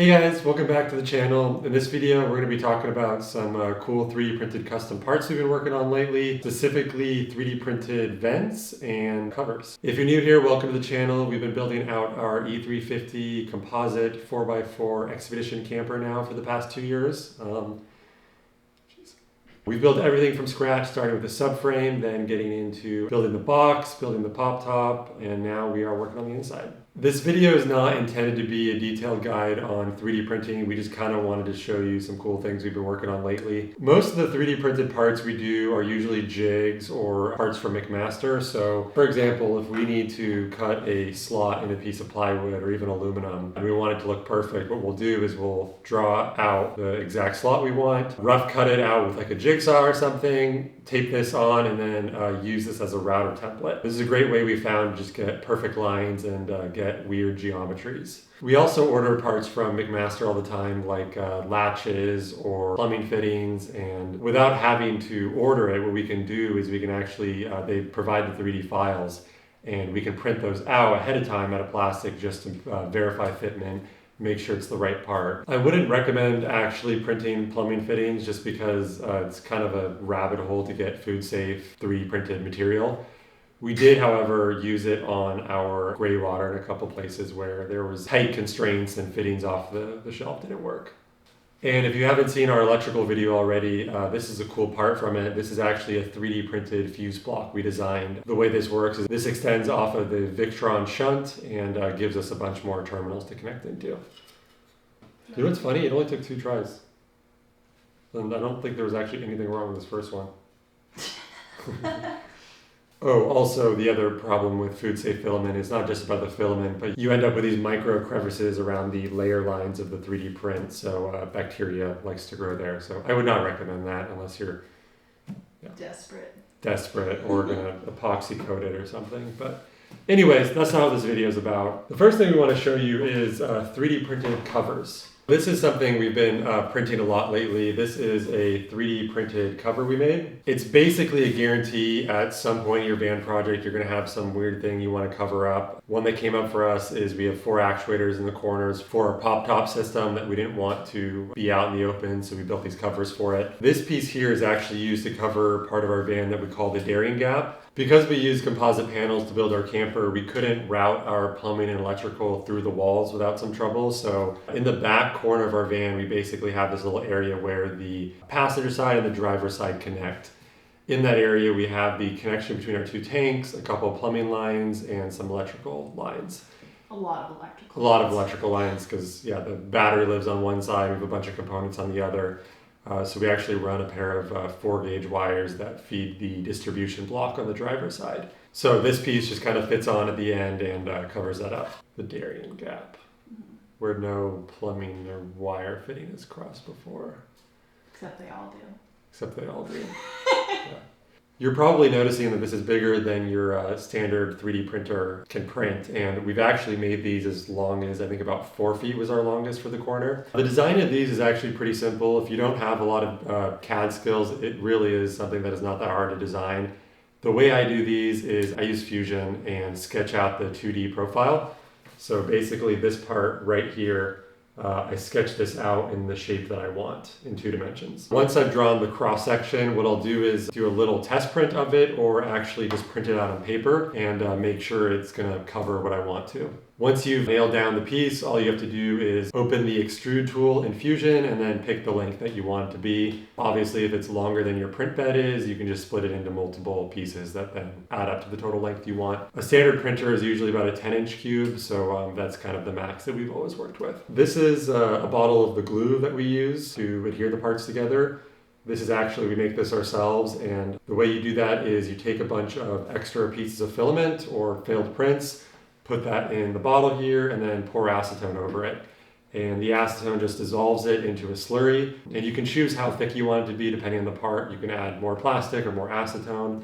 Hey guys, welcome back to the channel. In this video, we're going to be talking about some cool 3D printed custom parts we've been working on lately, specifically 3D printed vents and covers. If you're new here, welcome to the channel. We've been building out our E350 composite 4x4 expedition camper now for the past 2 years. We built everything from scratch, starting with the subframe, then getting into building the box, building the pop top, and now we are working on the inside. This video is not intended to be a detailed guide on 3D printing. We just kind of wanted to show you some cool things we've been working on lately. Most of the 3D printed parts we do are usually jigs or parts from McMaster. So for example, if we need to cut a slot in a piece of plywood or even aluminum and we want it to look perfect, what we'll do is we'll draw out the exact slot we want, rough cut it out with like a jigsaw or something, tape this on, and then use this as a router template. This is a great way we found to just get perfect lines and get weird geometries. We also order parts from McMaster all the time, like latches or plumbing fittings, and without having to order it, what we can do is we can actually, they provide the 3D files, and we can print those out ahead of time out of plastic just to verify fitment, make sure it's the right part. I wouldn't recommend actually printing plumbing fittings just because it's kind of a rabbit hole to get food safe 3D printed material. We did, however, use it on our gray water in a couple places where there was height constraints and fittings off the shelf didn't work. And if you haven't seen our electrical video already, this is a cool part from it. This is actually a 3D printed fuse block we designed. The way this works is this extends off of the Victron shunt and gives us a bunch more terminals to connect into. You know what's funny? It only took 2 tries. And I don't think there was actually anything wrong with this first one. Oh, also the other problem with food safe filament is not just about the filament, but you end up with these micro crevices around the layer lines of the 3D print. So bacteria likes to grow there. So I would not recommend that unless you're desperate or gonna epoxy coat it or something. But anyways, that's not what this video is about. The first thing we want to show you is 3D printed covers. This is something we've been printing a lot lately. This is a 3D printed cover we made. It's basically a guarantee at some point in your van project, you're gonna have some weird thing you wanna cover up. One that came up for us is we have 4 actuators in the corners for a pop top system that we didn't want to be out in the open, so we built these covers for it. This piece here is actually used to cover part of our van that we call the daring gap. Because we use composite panels to build our camper, we couldn't route our plumbing and electrical through the walls without some trouble. So in the back corner of our van, we basically have this little area where the passenger side and the driver's side connect. In that area, we have the connection between our 2 tanks, a couple of plumbing lines, and some electrical lines. A lot of electrical lines because, yeah, the battery lives on one side, we have a bunch of components on the other. So we actually run a pair of 4 gauge wires that feed the distribution block on the driver's side. So this piece just kind of fits on at the end and covers that up. The Darien gap, where no plumbing or wire fitting has crossed before. Except they all do. Yeah. You're probably noticing that this is bigger than your standard 3D printer can print, and we've actually made these as long as I think about 4 feet was our longest for the corner. The design of these is actually pretty simple. If you don't have a lot of CAD skills, it really is something that is not that hard to design. The way I do these is I use Fusion and sketch out the 2D profile. So basically this part right here, I sketch this out in the shape that I want in 2 dimensions. Once I've drawn the cross section, what I'll do is do a little test print of it or actually just print it out on paper and make sure it's gonna cover what I want to. Once you've nailed down the piece, all you have to do is open the extrude tool in Fusion and then pick the length that you want it to be. Obviously, if it's longer than your print bed is, you can just split it into multiple pieces that then add up to the total length you want. A standard printer is usually about a 10-inch cube, so that's kind of the max that we've always worked with. This is a bottle of the glue that we use to adhere the parts together. This is actually, we make this ourselves, and the way you do that is you take a bunch of extra pieces of filament or failed prints, put that in the bottle here, and then pour acetone over it. And the acetone just dissolves it into a slurry. And you can choose how thick you want it to be depending on the part. You can add more plastic or more acetone.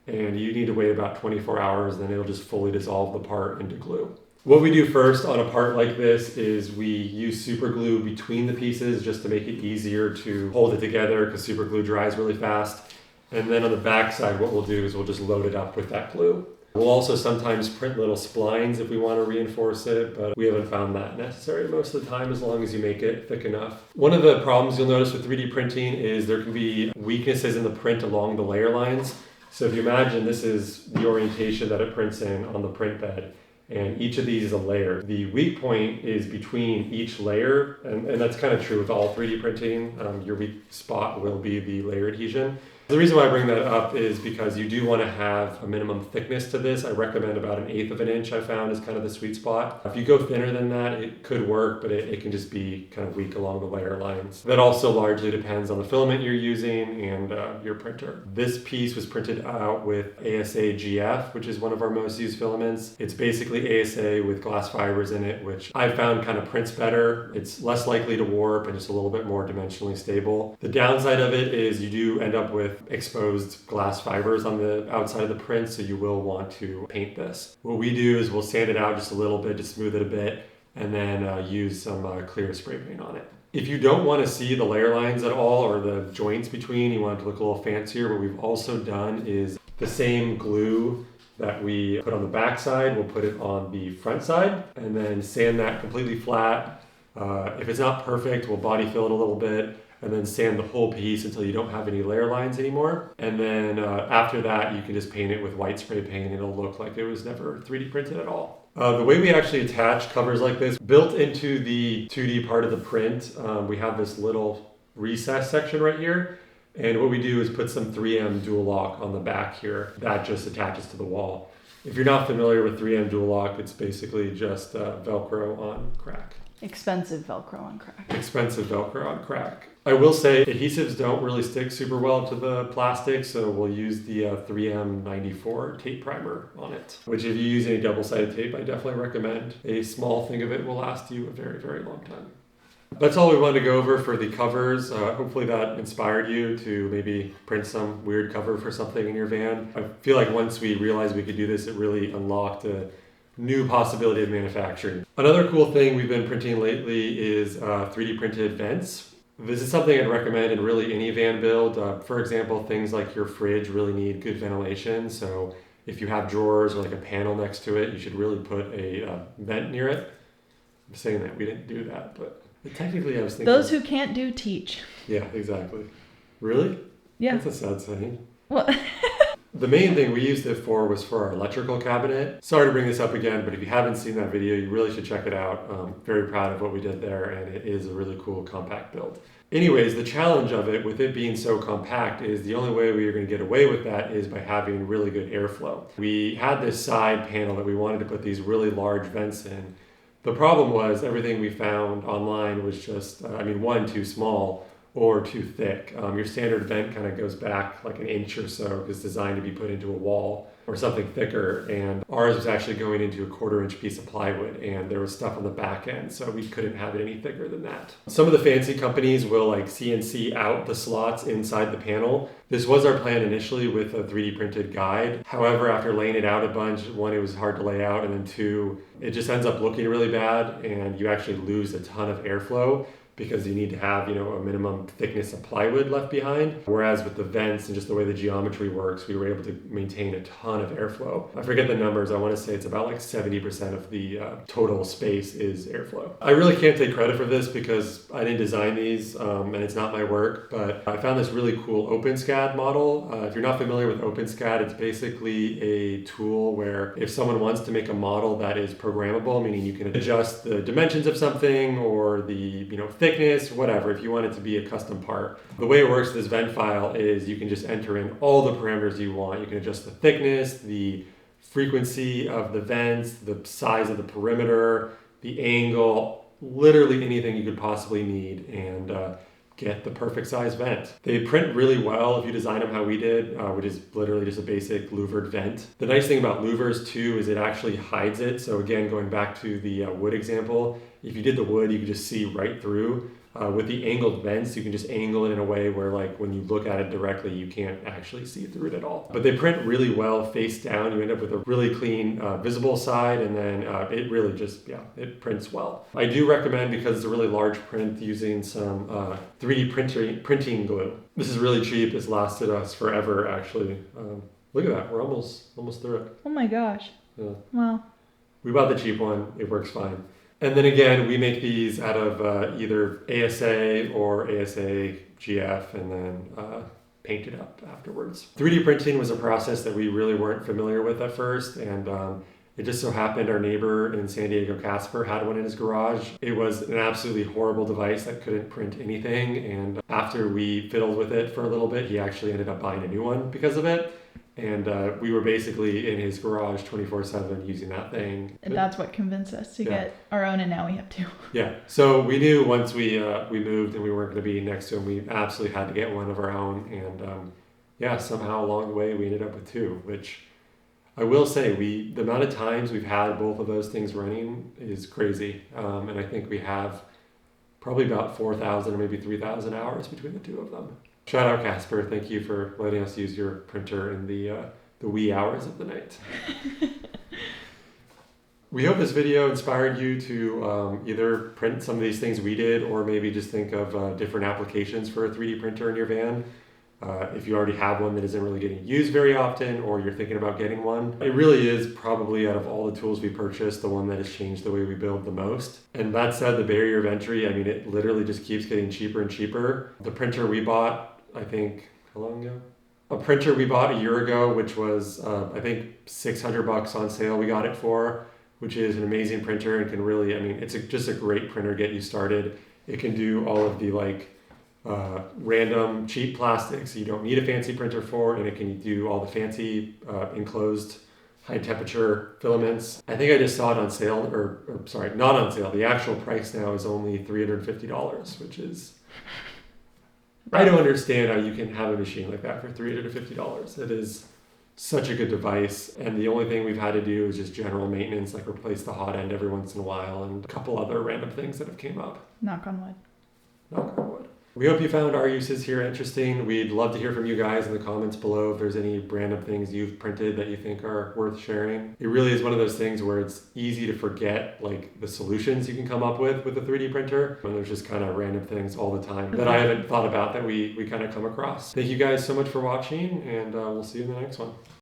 And you need to wait about 24 hours, then it'll just fully dissolve the part into glue. What we do first on a part like this is we use super glue between the pieces just to make it easier to hold it together because super glue dries really fast. And then on the back side, what we'll do is we'll just load it up with that glue. We'll also sometimes print little splines if we want to reinforce it, but we haven't found that necessary most of the time as long as you make it thick enough. One of the problems you'll notice with 3D printing is there can be weaknesses in the print along the layer lines. So if you imagine this is the orientation that it prints in on the print bed, and each of these is a layer. The weak point is between each layer, and that's kind of true with all 3D printing. Your weak spot will be the layer adhesion. The reason why I bring that up is because you do want to have a minimum thickness to this. I recommend about 1/8 of an inch I found is kind of the sweet spot. If you go thinner than that, it could work, but it can just be kind of weak along the layer lines. That also largely depends on the filament you're using and your printer. This piece was printed out with ASA GF, which is one of our most used filaments. It's basically ASA with glass fibers in it, which I found kind of prints better. It's less likely to warp and just a little bit more dimensionally stable. The downside of it is you do end up with exposed glass fibers on the outside of the print, so you will want to paint this. What we do is we'll sand it out just a little bit to smooth it a bit, and then use some clear spray paint on it. If you don't want to see the layer lines at all or the joints between, you want it to look a little fancier, what we've also done is the same glue that we put on the back side, we'll put it on the front side and then sand that completely flat. If it's not perfect, we'll body fill it a little bit and then sand the whole piece until you don't have any layer lines anymore. And then after that, you can just paint it with white spray paint and it'll look like it was never 3D printed at all. The way we actually attach covers like this, built into the 2D part of the print, we have this little recess section right here. And what we do is put some 3M dual lock on the back here. That just attaches to the wall. If you're not familiar with 3M dual lock, it's basically just Velcro on crack. Expensive Velcro on crack. Expensive Velcro on crack. I will say adhesives don't really stick super well to the plastic, so we'll use the 3M 94 tape primer on it, which if you use any double-sided tape, I definitely recommend. A small thing of it will last you a very, very long time. That's all we wanted to go over for the covers. Hopefully that inspired you to maybe print some weird cover for something in your van. I feel like once we realized we could do this, it really unlocked a new possibility of manufacturing. Another cool thing we've been printing lately is 3D printed vents. This is something I'd recommend in really any van build. For example, things like your fridge really need good ventilation. So if you have drawers or like a panel next to it, you should really put a vent near it. I'm saying that we didn't do that, but technically I was thinking. Those who can't do, teach. Yeah, exactly. Really? Yeah. That's a sad saying. Well, the main thing we used it for was for our electrical cabinet. Sorry to bring this up again, but if you haven't seen that video, you really should check it out. Very proud of what we did there, and it is a really cool compact build. Anyways, the challenge of it, with it being so compact, is the only way we are going to get away with that is by having really good airflow. We had this side panel that we wanted to put these really large vents in. The problem was everything we found online was just, one, too small, or too thick. Your standard vent kind of goes back like 1 inch or so. It's designed to be put into a wall or something thicker, and ours was actually going into a 1/4 inch piece of plywood, and there was stuff on the back end, so we couldn't have it any thicker than that. Some of the fancy companies will like CNC out the slots inside the panel. This was our plan initially with a 3D printed guide. However, after laying it out a bunch, one, it was hard to lay out, and then two, it just ends up looking really bad, and you actually lose a ton of airflow because you need to have, a minimum thickness of plywood left behind. Whereas with the vents and just the way the geometry works, we were able to maintain a ton of airflow. I forget the numbers. I want to say it's about like 70% of the total space is airflow. I really can't take credit for this because I didn't design these and it's not my work, but I found this really cool OpenSCAD model. If you're not familiar with OpenSCAD, it's basically a tool where if someone wants to make a model that is programmable, meaning you can adjust the dimensions of something or the thickness, whatever, if you want it to be a custom part. The way it works with this vent file is you can just enter in all the parameters you want. You can adjust the thickness, the frequency of the vents, the size of the perimeter, the angle, literally anything you could possibly need, and get the perfect size vent. They print really well if you design them how we did, which is literally just a basic louvered vent. The nice thing about louvers too is it actually hides it. So again, going back to the wood example, if you did the wood, you could just see right through. With the angled vents, you can just angle it in a way where like when you look at it directly, you can't actually see through it at all. But they print really well face down. You end up with a really clean visible side, and then it really just, it prints well. I do recommend, because it's a really large print, using some 3D printing glue. This is really cheap. It's lasted us forever, actually. Look at that. We're almost through it. Oh my gosh. Yeah. Well, We bought the cheap one. It works fine. And then again, we make these out of either ASA or ASA GF and then paint it up afterwards. 3D printing was a process that we really weren't familiar with at first. And it just so happened our neighbor in San Diego, Casper, had one in his garage. It was an absolutely horrible device that couldn't print anything. And after we fiddled with it for a little bit, he actually ended up buying a new one because of it. And we were basically in his garage 24/7 using that thing. and that's what convinced us to Yeah. get our own, and now we have two. Yeah. So we knew once we moved and we weren't going to be next to him, we absolutely had to get one of our own. And yeah, somehow along the way we ended up with two, which I will say the amount of times we've had both of those things running is crazy. And I think we have probably about 4,000 or maybe 3,000 hours between the two of them. Shout out Casper, thank you for letting us use your printer in the wee hours of the night. We hope this video inspired you to either print some of these things we did or maybe just think of different applications for a 3D printer in your van. If you already have one that isn't really getting used very often or you're thinking about getting one, it really is probably out of all the tools we purchased, the one that has changed the way we build the most. And that said, the barrier of entry, I mean, it literally just keeps getting cheaper and cheaper. The printer we bought, I think, how long ago? A printer we bought a year ago, which was, I think, $600 on sale we got it for, which is an amazing printer and can really, I mean, it's just a great printer to get you started. It can do all of the random cheap plastics you don't need a fancy printer for, and it can do all the fancy enclosed high temperature filaments. I think I just saw it on sale, or sorry, not on sale. The actual price now is only $350, which is, I don't understand how you can have a machine like that for $350. It is such a good device, and the only thing we've had to do is just general maintenance, like replace the hot end every once in a while, and a couple other random things that have came up. Knock on wood. Knock on wood. We hope you found our uses here interesting. We'd love to hear from you guys in the comments below if there's any random things you've printed that you think are worth sharing. It really is one of those things where it's easy to forget like the solutions you can come up with a 3D printer. And there's just kind of random things all the time that I haven't thought about that we kind of come across. Thank you guys so much for watching, and we'll see you in the next one.